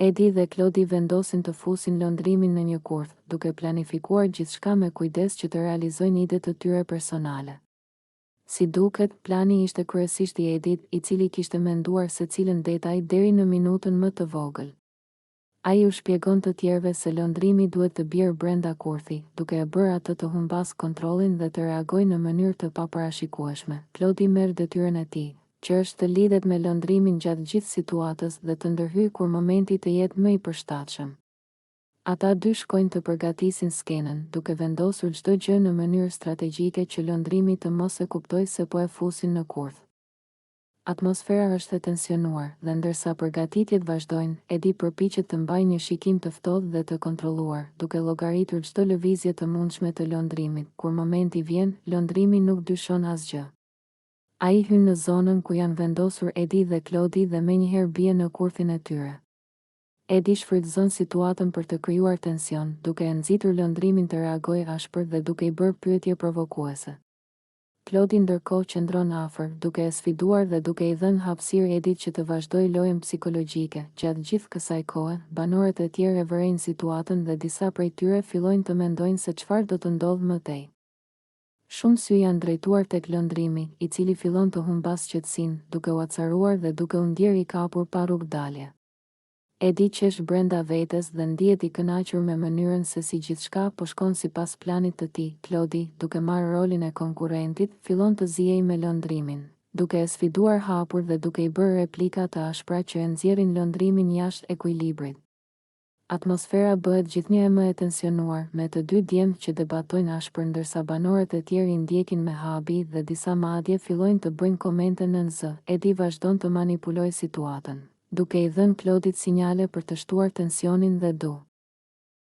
Edi dhe Klodi vendosin të fusin lëndrimin në një kurth, duke planifikuar gjithçka me kujdes që të realizojnë idet të tyre personale. Si duket, plani ishte kryesisht i Edit, i cili kishte menduar se cilën detaj deri në minutën më të vogël. Ai u shpjegon të tjerëve se lëndrimi duhet të bjerë brenda kurthi, duke e bërë atë të humbas kontrollin dhe të reagojë në mënyrë të paparashikueshme. Klodi merr detyrën e tij, që është të lidhet me lëndrimin gjatë gjithë situatës dhe të ndërhyjë kur momenti të jetë më i përshtatshëm. Ata dy shkojnë të përgatisin skenën, duke vendosur çdo gjë në mënyrë strategjike që lëndrimi të mos e kuptojë se po e fusin në kurth. Atmosfera është e tensionuar, dhe ndërsa përgatitjet vazhdojnë, Edi përpiqet të mbajë një shikim të ftohtë dhe të kontrolluar, duke llogaritur çdo lëvizje të mundshme të lëndrimit. Kur momenti vjen, lëndrimi nuk dyshon asgjë. Ai hyn në zonën ku janë vendosur Edi dhe Klodi dhe menjëherë bie në kurthin e tyre. Edi shfrytëzon situatën për të krijuar tension, duke e nxitur lëndrimin të reagojë ashpër dhe duke i bërë pyetje provokuese. Klodi ndërkohë qëndron afër, duke e sfiduar dhe duke i dhënë hapësirë Edit që të vazhdojë lojën psikologjike. Gjatë gjithë kësaj kohe, banorët e tjerë e vërejnë situatën dhe disa prej tyre fillojnë të mendojnë se çfarë do të ndodhë më tej. Shumë sy janë drejtuar tek lëndrimi, i cili fillon të humbas qetësinë, duke u acaruar dhe duke u ndjerë i kapur pa rrugdalje. Edi qesh brenda vetes dhe ndihet i kënaqur me mënyrën se si gjithçka po shkon sipas planit të tij. Klodi, duke marrë rolin e konkurrentit, fillon të zihej me lëndrimin, duke e sfiduar hapur dhe duke i bërë replika të ashpra që e nxjerrin lëndrimin jashtë ekuilibrit. Atmosfera bëhet gjithnjë e më e tensionuar, me të dy djemtë që debatojnë ashpër ndërsa banorët e tjerë i ndjekin me habi dhe disa madje fillojnë të bëjnë komente nën zë. Edi vazhdon të manipulojë situatën, duke i dhënë Klodit sinjale për të shtuar tensionin dhe